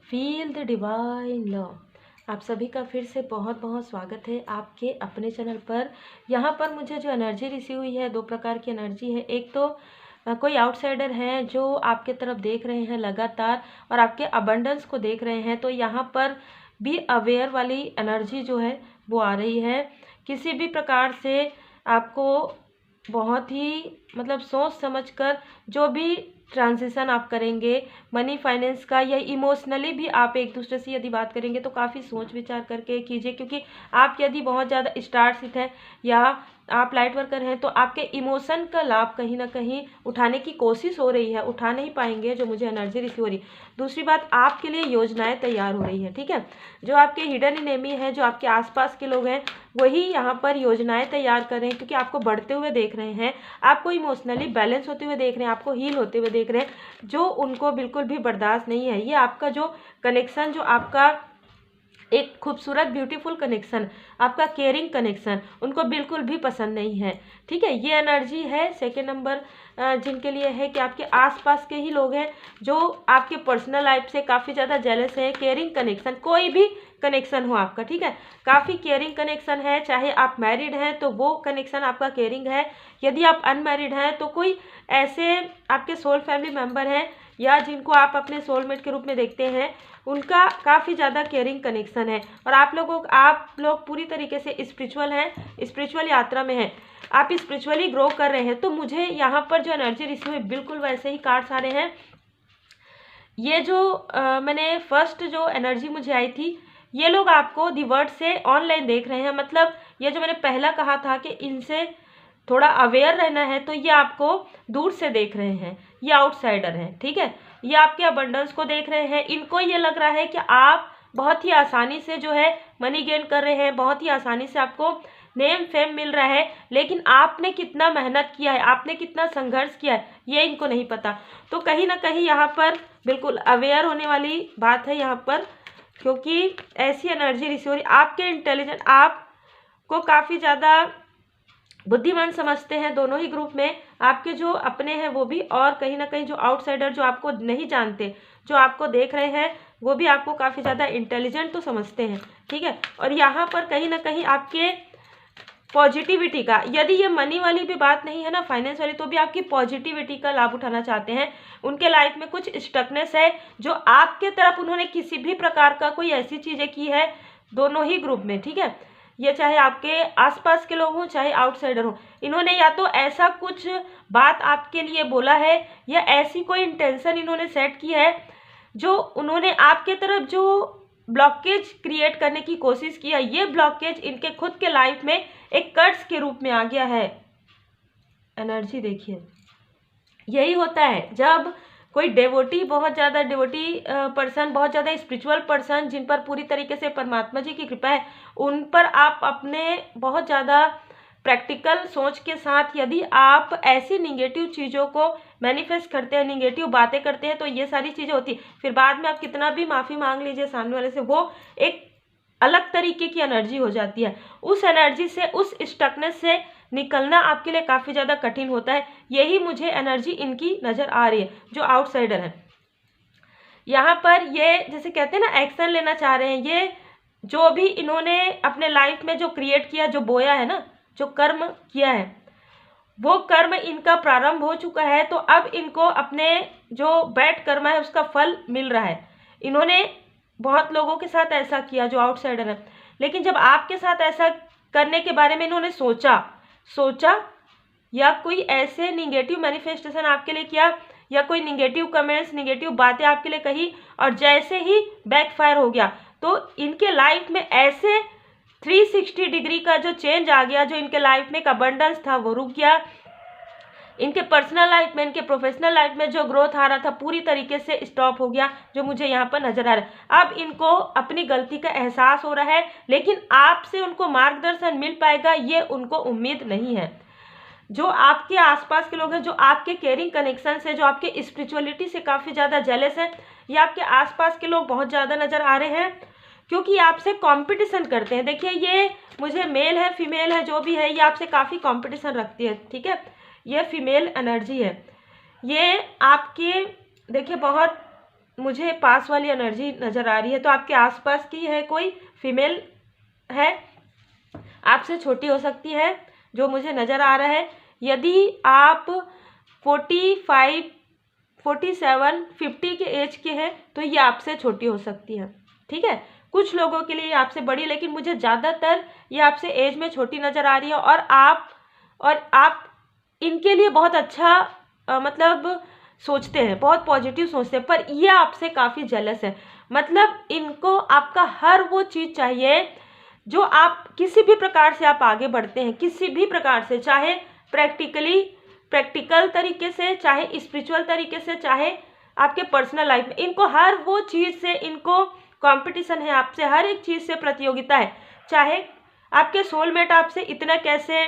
Feel the divine love. आप सभी का फिर से बहुत बहुत स्वागत है आपके अपने चैनल पर। यहाँ पर मुझे जो एनर्जी रिसीव हुई है, दो प्रकार की एनर्जी है। एक तो कोई आउटसाइडर है जो आपके तरफ देख रहे हैं लगातार और आपके अबंडेंस को देख रहे हैं, तो यहाँ पर बी अवेयर वाली एनर्जी जो है वो आ रही है। किसी भी प्रकार से आपको बहुत ही सोच समझकर जो भी ट्रांजिशन आप करेंगे मनी फाइनेंस का या इमोशनली भी आप एक दूसरे से यदि बात करेंगे तो काफ़ी सोच विचार करके कीजिए, क्योंकि आप यदि बहुत ज़्यादा स्टार्स हैं या आप लाइट वर्कर हैं तो आपके इमोशन का लाभ कहीं ना कहीं उठाने की कोशिश हो रही है, उठा नहीं पाएंगे जो मुझे एनर्जी रिसीव हो रही। दूसरी बात, आपके लिए योजनाएं तैयार हो रही है, ठीक है। जो आपके हिडन एनिमी है, जो आपके आसपास के लोग हैं, वही यहाँ पर योजनाएं तैयार कर रहे हैं, क्योंकि आपको बढ़ते हुए देख रहे हैं, आपको इमोशनली बैलेंस होते हुए देख रहे हैं, आपको हील होते हुए देख रहे हैं, जो उनको बिल्कुल भी बर्दाश्त नहीं है। ये आपका जो कनेक्शन, जो आपका एक खूबसूरत ब्यूटीफुल कनेक्शन, आपका केयरिंग कनेक्शन, उनको बिल्कुल भी पसंद नहीं है, ठीक है। ये एनर्जी है सेकेंड नंबर जिनके लिए है कि आपके आसपास के ही लोग हैं जो आपके पर्सनल लाइफ से काफ़ी ज़्यादा जेलस है। केयरिंग कनेक्शन, कोई भी कनेक्शन हो आपका, ठीक है, काफ़ी केयरिंग कनेक्शन है। चाहे आप मैरिड हैं तो वो कनेक्शन आपका केयरिंग है, यदि आप अनमैरिड हैं तो कोई ऐसे आपके सोल फैमिली मेम्बर हैं या जिनको आप अपने सोलमेट के रूप में देखते हैं, उनका काफ़ी ज़्यादा केयरिंग कनेक्शन है। और आप लोग पूरी तरीके से स्पिरिचुअल हैं, स्पिरिचुअल यात्रा में हैं, आप स्पिरिचुअली ग्रो कर रहे हैं। तो मुझे यहाँ पर जो एनर्जी रिसीव हुई बिल्कुल वैसे ही कार्ड्स आ रहे हैं। ये जो मैंने फर्स्ट जो एनर्जी मुझे आई थी, ये लोग आपको दी वर्ड से ऑनलाइन देख रहे हैं। मतलब ये जो मैंने पहला कहा था कि इनसे थोड़ा अवेयर रहना है, तो ये आपको दूर से देख रहे हैं, ये आउटसाइडर हैं, ठीक है। ये आपके अबंडेंस को देख रहे हैं। इनको ये लग रहा है कि आप बहुत ही आसानी से जो है मनी गेन कर रहे हैं, बहुत ही आसानी से आपको नेम फेम मिल रहा है, लेकिन आपने कितना मेहनत किया है, आपने कितना संघर्ष किया है, ये इनको नहीं पता। तो कहीं ना कहीं यहाँ पर बिल्कुल अवेयर होने वाली बात है यहाँ पर, क्योंकि ऐसी एनर्जी रिसीव हो रही। आपके इंटेलिजेंट, आपको काफ़ी ज़्यादा बुद्धिमान समझते हैं दोनों ही ग्रुप में, आपके जो अपने हैं वो भी, और कहीं ना कहीं जो आउटसाइडर जो आपको नहीं जानते, जो आपको देख रहे हैं, वो भी आपको काफ़ी ज़्यादा इंटेलिजेंट तो समझते हैं, ठीक है। और यहाँ पर कहीं ना कहीं आपके पॉजिटिविटी का, यदि ये मनी वाली भी बात नहीं है ना, फाइनेंस वाली, तो भी आपकी पॉजिटिविटी का लाभ उठाना चाहते हैं। उनके लाइफ में कुछ स्टकनेस है जो आपके तरफ उन्होंने किसी भी प्रकार का कोई ऐसी चीज़ें की है, दोनों ही ग्रुप में, ठीक है। ये चाहे आपके आसपास के लोग हों चाहे आउटसाइडर हो, इन्होंने या तो ऐसा कुछ बात आपके लिए बोला है या ऐसी कोई इंटेंशन इन्होंने सेट की है जो उन्होंने आपके तरफ जो ब्लॉकेज क्रिएट करने की कोशिश की है। ये ब्लॉकेज इनके खुद के लाइफ में एक कर्ज के रूप में आ गया है। एनर्जी देखिए, यही होता है जब कोई डेवोटी, बहुत ज़्यादा डेवोटी पर्सन, बहुत ज़्यादा स्पिरिचुअल पर्सन, जिन पर पूरी तरीके से परमात्मा जी की कृपा है, उन पर आप अपने बहुत ज़्यादा प्रैक्टिकल सोच के साथ यदि आप ऐसी निगेटिव चीज़ों को मैनिफेस्ट करते हैं, निगेटिव बातें करते हैं, तो ये सारी चीज़ें होती। फिर बाद में आप कितना भी माफ़ी मांग लीजिए सामने वाले से, वो एक अलग तरीके की एनर्जी हो जाती है। उस एनर्जी से, उस स्टकनेस से निकलना आपके लिए काफ़ी ज़्यादा कठिन होता है। यही मुझे एनर्जी इनकी नज़र आ रही है जो आउटसाइडर है। यहाँ पर ये जैसे कहते हैं ना, एक्शन लेना चाह रहे हैं। ये जो भी इन्होंने अपने लाइफ में जो क्रिएट किया, जो बोया है ना, जो कर्म किया है, वो कर्म इनका प्रारंभ हो चुका है। तो अब इनको अपने जो बैड कर्म है उसका फल मिल रहा है। इन्होंने बहुत लोगों के साथ ऐसा किया जो आउटसाइडर है, लेकिन जब आपके साथ ऐसा करने के बारे में इन्होंने सोचा या कोई ऐसे निगेटिव मैनिफेस्टेशन आपके लिए किया या कोई निगेटिव कमेंट्स, निगेटिव बातें आपके लिए कही, और जैसे ही बैकफायर हो गया, तो इनके लाइफ में ऐसे 360 डिग्री का जो चेंज आ गया। जो इनके लाइफ में एक अबंडेंस था वो रुक गया। इनके पर्सनल लाइफ में, इनके प्रोफेशनल लाइफ में जो ग्रोथ आ रहा था पूरी तरीके से स्टॉप हो गया, जो मुझे यहाँ पर नजर आ रहा है। अब इनको अपनी गलती का एहसास हो रहा है, लेकिन आपसे उनको मार्गदर्शन मिल पाएगा ये उनको उम्मीद नहीं है। जो आपके आसपास के लोग हैं, जो आपके केयरिंग कनेक्शन से, जो आपके स्पिरिचुअलिटी से काफ़ी ज़्यादा जेलस है, ये आपके आसपास के लोग बहुत ज़्यादा नज़र आ रहे हैं, क्योंकि आपसे कंपटीशन करते हैं। देखिए, ये मुझे मेल है फीमेल है जो भी है, ये आपसे काफ़ी कंपटीशन रखती है, ठीक है। ये फीमेल एनर्जी है। ये आपके देखिए बहुत मुझे पास वाली एनर्जी नज़र आ रही है, तो आपके आसपास की है, कोई फीमेल है, आपसे छोटी हो सकती है जो मुझे नज़र आ रहा है। यदि आप 45, 47, 50 के एज के हैं तो ये आपसे छोटी हो सकती है, ठीक है। कुछ लोगों के लिए आपसे बड़ी, लेकिन मुझे ज़्यादातर ये आपसे एज में छोटी नज़र आ रही है। और आप इनके लिए बहुत अच्छा मतलब सोचते हैं, बहुत पॉजिटिव सोचते हैं, पर ये आपसे काफ़ी जेलस है। मतलब इनको आपका हर वो चीज़ चाहिए जो आप किसी भी प्रकार से आप आगे बढ़ते हैं, किसी भी प्रकार से, चाहे प्रैक्टिकल तरीके से, चाहे स्पिरिचुअल तरीके से, चाहे आपके पर्सनल लाइफ में, इनको हर वो चीज़ से इनको कंपटीशन है आपसे, हर एक चीज़ से प्रतियोगिता है। चाहे आपके सोलमेट आपसे इतना कैसे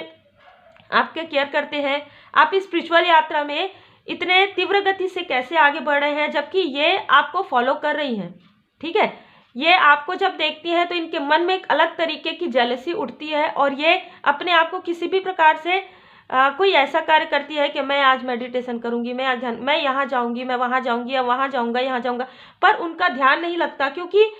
आपके केयर करते हैं, आप स्पिरिचुअल यात्रा में इतने तीव्र गति से कैसे आगे बढ़ रहे हैं, जबकि ये आपको फॉलो कर रही हैं, ठीक है। ये आपको जब देखती है तो इनके मन में एक अलग तरीके की जेलसी उठती है, और ये अपने आप को किसी भी प्रकार से कोई ऐसा कार्य करती है कि मैं आज मेडिटेशन करूंगी, मैं यहाँ जाऊंगी, मैं वहाँ जाऊंगी, या वहाँ जाऊंगा, यहाँ जाऊंगा, पर उनका ध्यान नहीं लगता, क्योंकि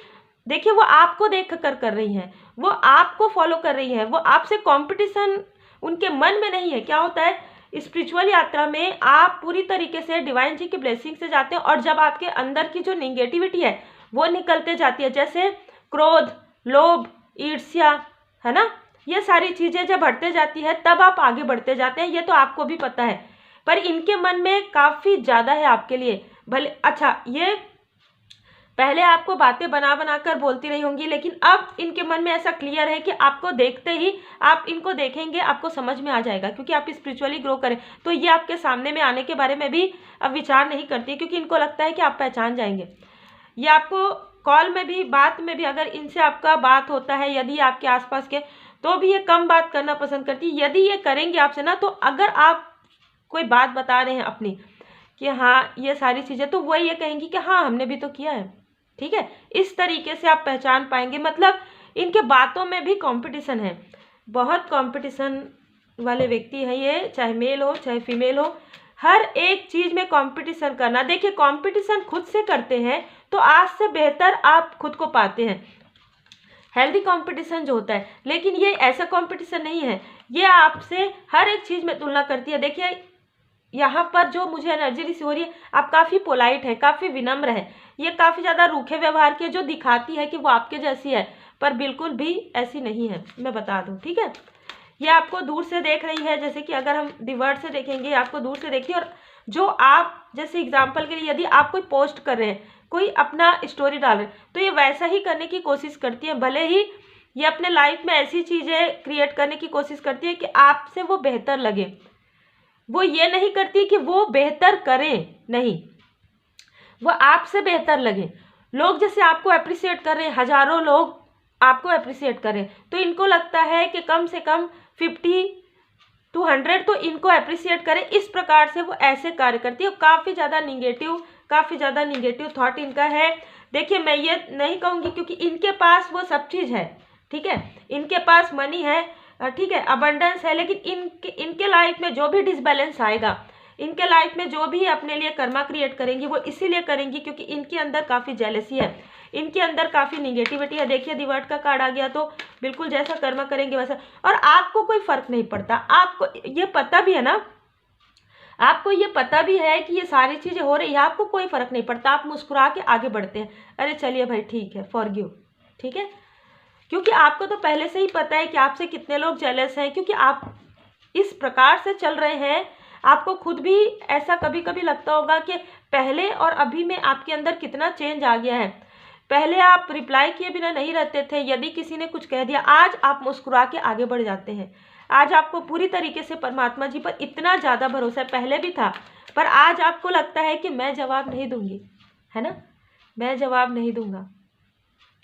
देखिए वो आपको देख कर रही हैं, वो आपको फॉलो कर रही हैं, वो आपसे कंपटीशन उनके मन में नहीं है। क्या होता है, स्पिरिचुअल यात्रा में आप पूरी तरीके से डिवाइन जी की ब्लेसिंग से जाते हैं, और जब आपके अंदर की जो निगेटिविटी है वो निकलते जाती है, जैसे क्रोध, लोभ, ईर्ष्या, है ना, ये सारी चीज़ें जब बढ़ते जाती है तब आप आगे बढ़ते जाते हैं, ये तो आपको भी पता है। पर इनके मन में काफ़ी ज़्यादा है आपके लिए। भले अच्छा, ये पहले आपको बातें बना कर बोलती रही होंगी, लेकिन अब इनके मन में ऐसा क्लियर है कि आपको देखते ही, आप इनको देखेंगे आपको समझ में आ जाएगा, क्योंकि आप स्पिरिचुअली ग्रो करें तो ये आपके सामने में आने के बारे में भी अब विचार नहीं करती, क्योंकि इनको लगता है कि आप पहचान जाएंगे। ये आपको कॉल में भी, बात में भी, अगर इनसे आपका बात होता है, यदि आपके आसपास के, तो भी ये कम बात करना पसंद करती है। यदि ये करेंगे आपसे ना, तो अगर आप कोई बात बता रहे हैं अपनी कि हाँ ये सारी चीज़ें, तो वही ये कहेंगी कि हाँ हमने भी तो किया है, ठीक है। इस तरीके से आप पहचान पाएंगे। मतलब इनके बातों में भी कंपटीशन है, बहुत कंपटीशन वाले व्यक्ति हैं ये, चाहे मेल हो चाहे फीमेल हो, हर एक चीज़ में कंपटीशन करना। देखिए कंपटीशन खुद से करते हैं तो आज से बेहतर आप खुद को पाते हैं, हेल्दी कंपटीशन जो होता है। लेकिन ये ऐसा कंपटीशन नहीं है, ये आपसे हर एक चीज़ में तुलना करती है। देखिए यहाँ पर जो मुझे एनर्जी रिसीव हो रही है, आप काफ़ी पोलाइट है, काफ़ी विनम्र है, ये काफ़ी ज़्यादा रूखे व्यवहार की है, जो दिखाती है कि वो आपके जैसी है, पर बिल्कुल भी ऐसी नहीं है, मैं बता दूँ, ठीक है। ये आपको दूर से देख रही है, जैसे कि अगर हम डिवर्ट से देखेंगे, आपको दूर से देखती है। और जो आप, जैसे एग्जाम्पल के लिए, यदि आप कोई पोस्ट कर रहे हैं, कोई अपना स्टोरी डाल रहे हैं, तो ये वैसा ही करने की कोशिश करती है। भले ही ये अपने लाइफ में ऐसी चीज़ें क्रिएट करने की कोशिश करती है कि आपसे वो बेहतर लगे। वो ये नहीं करती कि वो बेहतर करें, नहीं, वो आपसे बेहतर लगे। लोग जैसे आपको अप्रिशिएट कर रहे हैं, हजारों लोग आपको अप्रिशिएट करें, तो इनको लगता है कि कम से कम 50 to 100 तो इनको अप्रिशिएट करें। इस प्रकार से वो ऐसे कार्य करती है। काफ़ी ज़्यादा निगेटिव थॉट इनका है। देखिए मैं ये नहीं कहूँगी, क्योंकि इनके पास वो सब चीज़ है, ठीक है, इनके पास मनी है, ठीक है, अबंडेंस है, लेकिन इनके लाइफ में जो भी डिसबैलेंस आएगा, इनके लाइफ में जो भी अपने लिए कर्मा क्रिएट करेंगी, वो इसीलिए करेंगी क्योंकि इनके अंदर काफ़ी जेलसी है, इनके अंदर काफ़ी निगेटिविटी है। देखिए डिवर्ट का कार्ड आ गया, तो बिल्कुल जैसा कर्मा करेंगे वैसा। और आपको कोई फ़र्क नहीं पड़ता, आपको ये पता भी है ना, आपको ये पता भी है कि ये सारी चीज़ें हो रही है, आपको कोई फ़र्क नहीं पड़ता, आप मुस्कुरा के आगे बढ़ते हैं, अरे चलिए भाई ठीक है, फॉरगिव, ठीक है। क्योंकि आपको तो पहले से ही पता है कि आपसे कितने लोग जेलस हैं, क्योंकि आप इस प्रकार से चल रहे हैं। आपको खुद भी ऐसा कभी कभी लगता होगा कि पहले और अभी में आपके अंदर कितना चेंज आ गया है। पहले आप रिप्लाई किए बिना नहीं रहते थे, यदि किसी ने कुछ कह दिया, आज आप मुस्कुरा के आगे बढ़ जाते हैं। आज आपको पूरी तरीके से परमात्मा जी पर इतना ज़्यादा भरोसा है, पहले भी था, पर आज आपको लगता है कि मैं जवाब नहीं दूंगी, है ना, मैं जवाब नहीं दूंगा।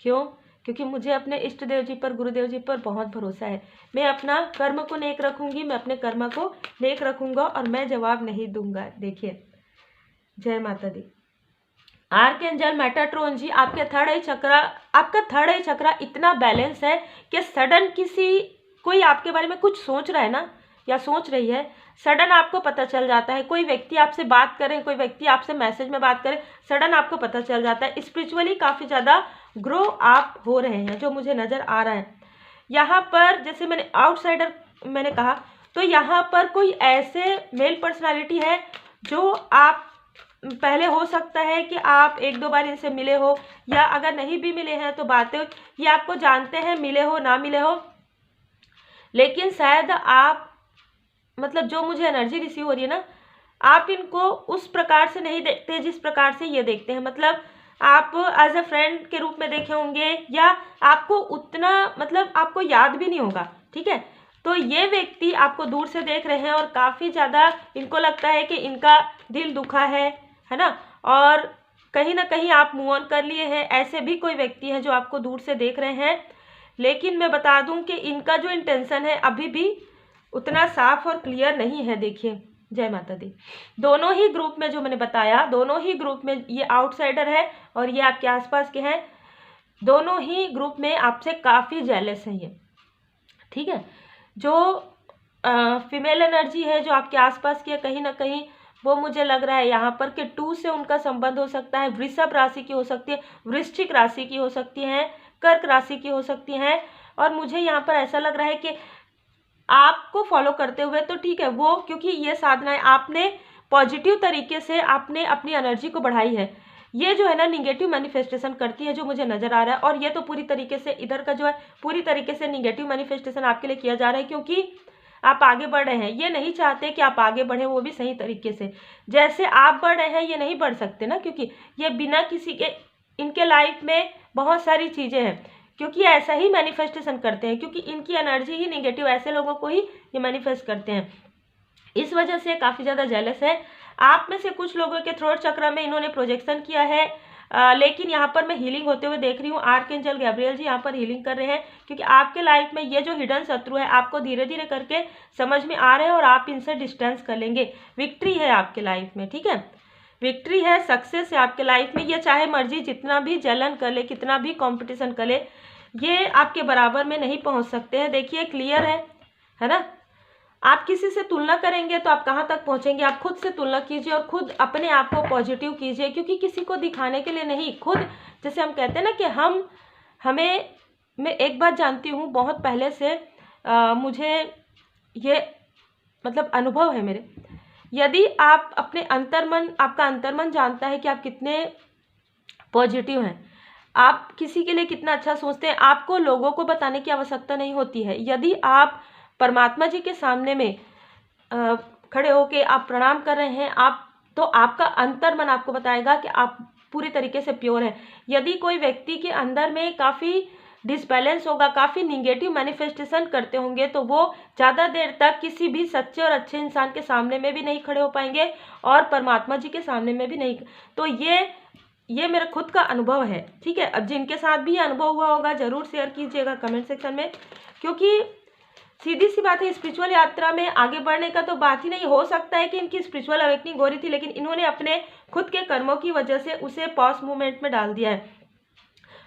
क्यों? क्योंकि मुझे अपने इष्ट देव जी पर, गुरुदेव जी पर बहुत भरोसा है। मैं अपना कर्म को नेक रखूंगी, मैं अपने कर्म को नेक रखूंगा, और मैं जवाब नहीं दूंगा। देखिए, जय माता दी। आर्कएंजल मेटाट्रॉन जी, आपका थर्ड आई चक्रा इतना बैलेंस है कि सडन कोई आपके बारे में कुछ सोच रहा है ना, या सोच रही है, सडन आपको पता चल जाता है। कोई व्यक्ति आपसे बात करें, कोई व्यक्ति आपसे मैसेज में बात करे, सडन आपको पता चल जाता है। स्पिरिचुअली काफ़ी ज़्यादा ग्रो आप हो रहे हैं, जो मुझे नज़र आ रहा है। यहाँ पर जैसे मैंने आउटसाइडर मैंने कहा, तो यहाँ पर कोई ऐसे मेल पर्सनालिटी है जो आप पहले हो सकता है कि आप 1-2 बार इनसे मिले हो, या अगर नहीं भी मिले हैं तो बातें ये आपको जानते हैं, मिले हो ना मिले हो, लेकिन शायद आप मतलब जो मुझे एनर्जी रिसीव हो रही है ना, आप इनको उस प्रकार से नहीं देखते जिस प्रकार से ये देखते हैं। मतलब आप एज ए फ्रेंड के रूप में देखे होंगे, या आपको उतना मतलब आपको याद भी नहीं होगा, ठीक है। तो ये व्यक्ति आपको दूर से देख रहे हैं और काफ़ी ज़्यादा इनको लगता है कि इनका दिल दुखा है ना, और कहीं ना कहीं आप मूव ऑन कर लिए हैं। ऐसे भी कोई व्यक्ति है जो आपको दूर से देख रहे हैं, लेकिन मैं बता दूं कि इनका जो इंटेंशन है अभी भी उतना साफ और क्लियर नहीं है। देखिए, जय माता दी। दोनों ही ग्रुप में जो मैंने बताया, दोनों ही ग्रुप में ये आउटसाइडर है और ये आपके आसपास के हैं। दोनों ही ग्रुप में आपसे काफ़ी जेलस है ये, ठीक है। जो फीमेल एनर्जी है जो आपके आसपास की है, कहीं ना कहीं वो मुझे लग रहा है यहाँ पर कि 2 से उनका संबंध हो सकता है। वृषभ राशि की हो सकती है, वृश्चिक राशि की हो सकती है, कर्क राशि की हो सकती हैं। और मुझे यहाँ पर ऐसा लग रहा है कि आपको फॉलो करते हुए तो ठीक है वो, क्योंकि ये साधनाएं आपने पॉजिटिव तरीके से आपने अपनी एनर्जी को बढ़ाई है। ये जो है ना निगेटिव मैनिफेस्टेशन करती है, जो मुझे नज़र आ रहा है। और ये तो पूरी तरीके से इधर का जो है पूरी तरीके से निगेटिव मैनिफेस्टेशन आपके लिए किया जा रहा है, क्योंकि आप आगे बढ़ रहे हैं। ये नहीं चाहते कि आप आगे बढ़ें, वो भी सही तरीके से। जैसे आप बढ़ रहे हैं ये नहीं बढ़ सकते ना, क्योंकि ये बिना किसी के, इनके लाइफ में बहुत सारी चीज़ें हैं, क्योंकि ऐसा ही मैनिफेस्टेशन करते हैं, क्योंकि इनकी एनर्जी ही निगेटिव, ऐसे लोगों को ही ये मैनिफेस्ट करते हैं। इस वजह से काफ़ी ज़्यादा जेलस है। आप में से कुछ लोगों के थ्रोट चक्र में इन्होंने प्रोजेक्शन किया है, लेकिन यहाँ पर मैं हीलिंग होते हुए देख रही हूँ। आर्कएंजल गैब्रियल जी यहाँ पर हीलिंग कर रहे हैं, क्योंकि आपके लाइफ में ये जो हिडन शत्रु है आपको धीरे धीरे करके समझ में आ रहे हैं और आप इनसे डिस्टेंस कर लेंगे। विक्ट्री है आपके लाइफ में, ठीक है, विक्ट्री है, सक्सेस है आपके लाइफ में। ये चाहे मर्जी जितना भी जलन कर ले, कितना भी कॉम्पिटिशन कर ले, ये आपके बराबर में नहीं पहुँच सकते हैं। देखिए क्लियर है ना। आप किसी से तुलना करेंगे तो आप कहाँ तक पहुँचेंगे। आप खुद से तुलना कीजिए और खुद अपने आप को पॉजिटिव कीजिए, क्योंकि किसी को दिखाने के लिए नहीं, खुद जैसे हम कहते हैं ना कि मैं एक बात जानती हूँ बहुत पहले से, मुझे ये मतलब अनुभव है मेरे। यदि आप अपने अंतर्मन, आपका अंतर्मन जानता है कि आप कितने पॉजिटिव हैं, आप किसी के लिए कितना अच्छा सोचते हैं, आपको लोगों को बताने की आवश्यकता नहीं होती है। यदि आप परमात्मा जी के सामने में खड़े होके आप प्रणाम कर रहे हैं, आप तो आपका अंतर्मन आपको बताएगा कि आप पूरी तरीके से प्योर है। यदि कोई व्यक्ति के अंदर में काफ़ी डिसबैलेंस होगा, काफ़ी निगेटिव मैनिफेस्टेशन करते होंगे, तो वो ज़्यादा देर तक किसी भी सच्चे और अच्छे इंसान के सामने में भी नहीं खड़े हो पाएंगे और परमात्मा जी के सामने में भी नहीं। तो ये मेरा खुद का अनुभव है, ठीक है। अब जिनके साथ भी अनुभव हुआ होगा ज़रूर शेयर कीजिएगा कमेंट सेक्शन में, क्योंकि सीधी सी बात है, स्पिरिचुअल यात्रा में आगे बढ़ने का तो बात ही नहीं। हो सकता है कि इनकी स्पिरिचुअल अवेकनिंग हो रही थी, लेकिन इन्होंने अपने खुद के कर्मों की वजह से उसे पॉज मूवमेंट में डाल दिया है।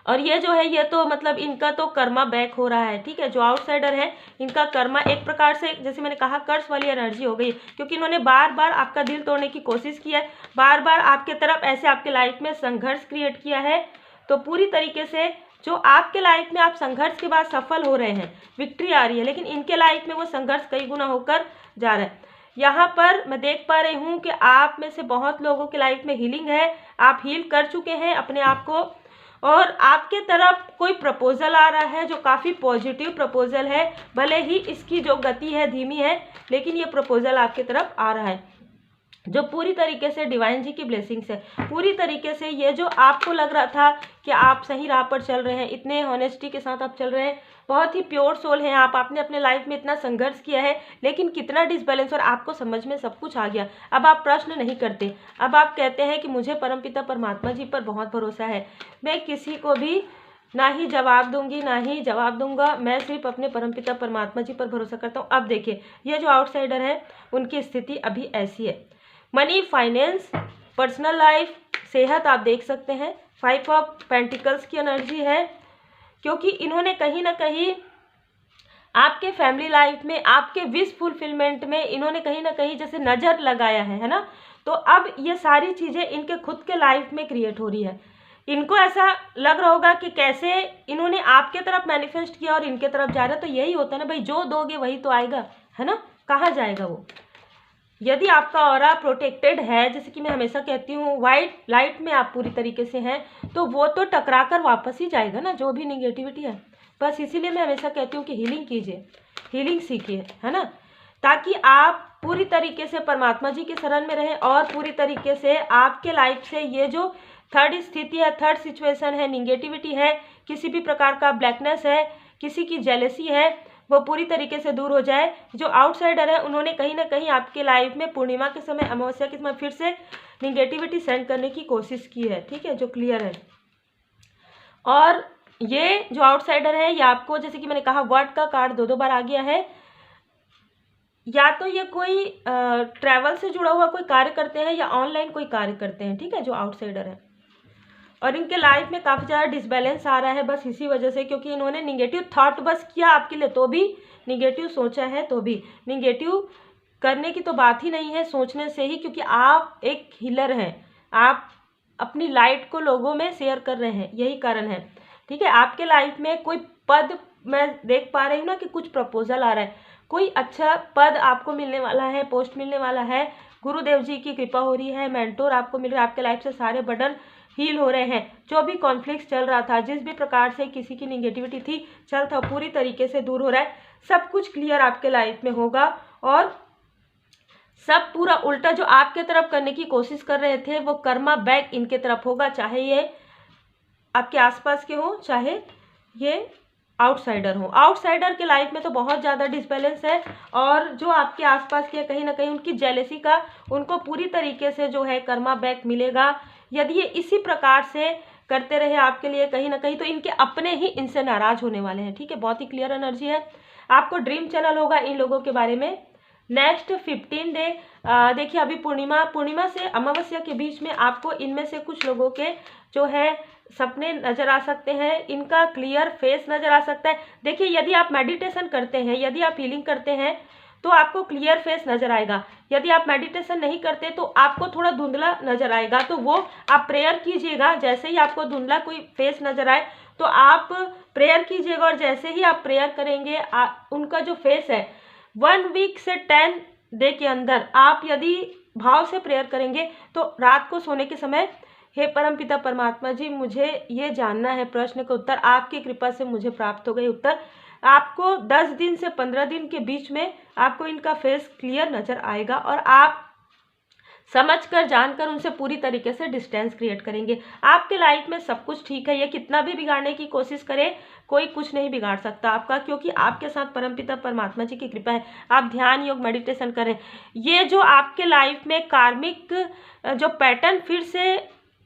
और ये जो है ये तो मतलब इनका तो कर्मा बैक हो रहा है, ठीक है। जो आउटसाइडर है इनका कर्मा एक प्रकार से, जैसे मैंने कहा, कर्स वाली एनर्जी हो गई, क्योंकि इन्होंने बार बार आपका दिल तोड़ने की कोशिश की है, बार बार आपके तरफ ऐसे आपके लाइफ में संघर्ष क्रिएट किया है। तो पूरी तरीके से जो आपके लाइफ में आप संघर्ष के बाद सफल हो रहे हैं, विक्ट्री आ रही है, लेकिन इनके लाइफ में वो संघर्ष कई गुना होकर जा रहा है। यहाँ पर मैं देख पा रही हूँ कि आप में से बहुत लोगों के लाइफ में हीलिंग है, आप हील कर चुके हैं अपने आप को, और आपके तरफ कोई प्रपोजल आ रहा है जो काफ़ी पॉजिटिव प्रपोजल है। भले ही इसकी जो गति है धीमी है, लेकिन ये प्रपोजल आपके तरफ आ रहा है जो पूरी तरीके से डिवाइन जी की ब्लेसिंग्स है। पूरी तरीके से ये जो आपको लग रहा था कि आप सही राह पर चल रहे हैं, इतने ऑनेस्टी के साथ आप चल रहे हैं, बहुत ही प्योर सोल हैं आप, आपने अपने लाइफ में इतना संघर्ष किया है, लेकिन कितना डिसबैलेंस, और आपको समझ में सब कुछ आ गया। अब आप प्रश्न नहीं करते, अब आप कहते हैं कि मुझे परमपिता परमात्मा जी पर बहुत भरोसा है, मैं किसी को भी ना ही जवाब दूंगी ना ही जवाब दूंगा, मैं सिर्फ अपने परमपिता परमात्मा जी पर भरोसा करता हूँ। अब देखिए ये जो आउटसाइडर है उनकी स्थिति अभी ऐसी है। मनी, फाइनेंस, पर्सनल लाइफ, सेहत आप देख सकते हैं। 5 ऑफ पेंटिकल्स की एनर्जी है, क्योंकि इन्होंने कहीं ना कहीं आपके फैमिली लाइफ में, आपके विश फुलफिलमेंट में इन्होंने कहीं ना कहीं जैसे नज़र लगाया है ना। तो अब ये सारी चीज़ें इनके खुद के लाइफ में क्रिएट हो रही है। इनको ऐसा लग रहा होगा कि कैसे इन्होंने आपके तरफ मैनिफेस्ट किया और इनके तरफ जा रहा है। तो यही होता है ना भाई, जो दोगे वही तो आएगा, है ना। कहाँ जाएगा वो। यदि आपका ऑरा प्रोटेक्टेड है, जैसे कि मैं हमेशा कहती हूँ, वाइट लाइट में आप पूरी तरीके से हैं, तो वो तो टकरा कर वापस ही जाएगा ना, जो भी निगेटिविटी है। बस इसीलिए मैं हमेशा कहती हूँ कि हीलिंग कीजिए, हीलिंग सीखिए, है ना, ताकि आप पूरी तरीके से परमात्मा जी के शरण में रहें और पूरी तरीके से आपके लाइफ से ये जो थर्ड स्थिति है, थर्ड सिचुएशन है, निगेटिविटी है, किसी भी प्रकार का ब्लैकनेस है, किसी की जेलसी है, वो पूरी तरीके से दूर हो जाए। जो आउटसाइडर है उन्होंने कहीं ना कहीं आपके लाइफ में पूर्णिमा के समय, अमावस्या के समय फिर से निगेटिविटी सेंड करने की कोशिश की है, ठीक है, जो क्लियर है। और ये जो आउटसाइडर है, ये आपको, जैसे कि मैंने कहा, वर्ड का कार्ड दो बार आ गया है। या तो ये कोई ट्रैवल से जुड़ा हुआ कोई कार्य करते हैं या ऑनलाइन कोई कार्य करते हैं, ठीक है, जो आउटसाइडर है। और इनके लाइफ में काफ़ी ज़्यादा डिसबैलेंस आ रहा है, बस इसी वजह से, क्योंकि इन्होंने निगेटिव थॉट बस किया आपके लिए, तो भी निगेटिव सोचा है, तो भी निगेटिव करने की तो बात ही नहीं है, सोचने से ही, क्योंकि आप एक हीलर हैं, आप अपनी लाइट को लोगों में शेयर कर रहे हैं, यही कारण है, ठीक है। आपके लाइफ में कोई पद, मैं देख पा रही हूँ ना कि कुछ प्रपोजल आ रहा है, कोई अच्छा पद आपको मिलने वाला है, पोस्ट मिलने वाला है, गुरुदेव जी की कृपा हो रही है, मेंटोर आपको मिल रहा है, आपके लाइफ से सारे बर्डन हील हो रहे हैं। जो भी कॉन्फ्लिक्ट चल रहा था, जिस भी प्रकार से किसी की निगेटिविटी थी, चल था, पूरी तरीके से दूर हो रहा है। सब कुछ क्लियर आपके लाइफ में होगा और सब पूरा उल्टा जो आपके तरफ करने की कोशिश कर रहे थे, वो कर्मा बैक इनके तरफ होगा, चाहे ये आपके आसपास के हो, चाहे ये आउटसाइडर हो। आउटसाइडर के लाइफ में तो बहुत ज़्यादा डिसबैलेंस है, और जो आपके आसपास के कहीं ना कहीं उनकी जेलेसी का उनको पूरी तरीके से जो है कर्मा बैक मिलेगा। यदि ये इसी प्रकार से करते रहे आपके लिए कहीं ना कहीं, तो इनके अपने ही इनसे नाराज होने वाले हैं, ठीक है। बहुत ही क्लियर एनर्जी है। आपको ड्रीम चैनल होगा इन लोगों के बारे में। नेक्स्ट 15 डे, देखिए अभी पूर्णिमा से अमावस्या के बीच में आपको इनमें से कुछ लोगों के जो है सपने नज़र आ सकते हैं, इनका क्लियर फेस नज़र आ सकता है। देखिए यदि आप मेडिटेशन करते हैं, यदि आप हीलिंग करते हैं, तो आपको क्लियर फेस नज़र आएगा। यदि आप मेडिटेशन नहीं करते तो आपको थोड़ा धुंधला नज़र आएगा, तो वो आप प्रेयर कीजिएगा। जैसे ही आपको धुंधला कोई फेस नज़र आए तो आप प्रेयर कीजिएगा, और जैसे ही आप प्रेयर करेंगे उनका जो फेस है 1 वीक से 10 डे के अंदर आप यदि भाव से प्रेयर करेंगे, तो रात को सोने के समय, हे परमपिता परमात्मा जी, मुझे ये जानना है, प्रश्न का उत्तर आपकी कृपा से मुझे प्राप्त हो गई उत्तर, आपको 10 दिन से 15 दिन के बीच में आपको इनका फेस क्लियर नज़र आएगा, और आप समझकर जानकर उनसे पूरी तरीके से डिस्टेंस क्रिएट करेंगे। आपके लाइफ में सब कुछ ठीक है, ये कितना भी बिगाड़ने की कोशिश करे, कोई कुछ नहीं बिगाड़ सकता आपका, क्योंकि आपके साथ परमपिता परमात्मा जी की कृपा है। आप ध्यान योग मेडिटेशन करें। ये जो आपके लाइफ में कार्मिक जो पैटर्न फिर से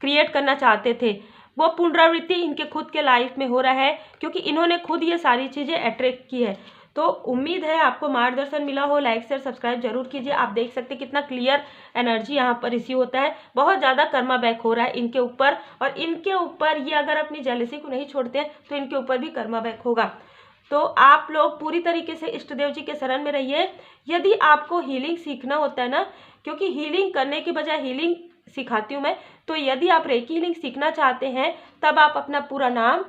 क्रिएट करना चाहते थे, वो पुनरावृत्ति इनके खुद के लाइफ में हो रहा है, क्योंकि इन्होंने खुद ये सारी चीज़ें अट्रैक्ट की है। तो उम्मीद है आपको मार्गदर्शन मिला हो। लाइक शेयर सब्सक्राइब जरूर कीजिए। आप देख सकते हैं कितना क्लियर एनर्जी यहाँ पर रिसीव होता है। बहुत ज़्यादा कर्मा बैक हो रहा है इनके ऊपर, और इनके ऊपर ये अगर अपनी जेलसी को नहीं छोड़ते हैं तो इनके ऊपर भी कर्मा बैक होगा। तो आप लोग पूरी तरीके से इष्ट देव जी के शरण में रहिए। यदि आपको हीलिंग सीखना होता है ना, क्योंकि हीलिंग करने के बजाय हीलिंग सिखाती हूँ मैं, तो यदि आप रेकी हीलिंग सीखना चाहते हैं, तब आप अपना पूरा नाम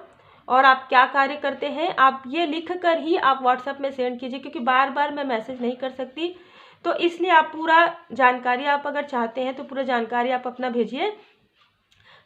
और आप क्या कार्य करते हैं आप ये लिख कर ही आप व्हाट्सएप में सेंड कीजिए, क्योंकि बार बार मैं मैसेज नहीं कर सकती, तो इसलिए आप पूरा जानकारी, आप अगर चाहते हैं तो पूरा जानकारी आप अपना भेजिए,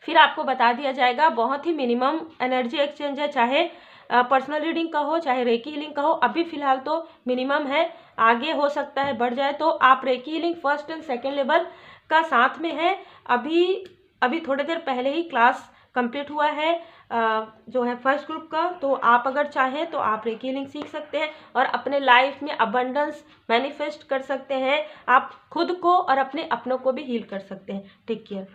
फिर आपको बता दिया जाएगा। बहुत ही मिनिमम एनर्जी एक्सचेंज है, चाहे पर्सनल रीडिंग का हो, चाहे रेकी हीलिंग का हो। अभी फ़िलहाल तो मिनिमम है, आगे हो सकता है बढ़ जाए। तो आप recce healing first and second level का साथ में है। अभी थोड़ी देर पहले ही क्लास कंप्लीट हुआ है जो है फर्स्ट ग्रुप का। तो आप अगर चाहें तो आप रेकी हीलिंग सीख सकते हैं और अपने लाइफ में अबंडेंस मैनिफेस्ट कर सकते हैं। आप खुद को और अपने अपनों को भी हील कर सकते हैं। Take care.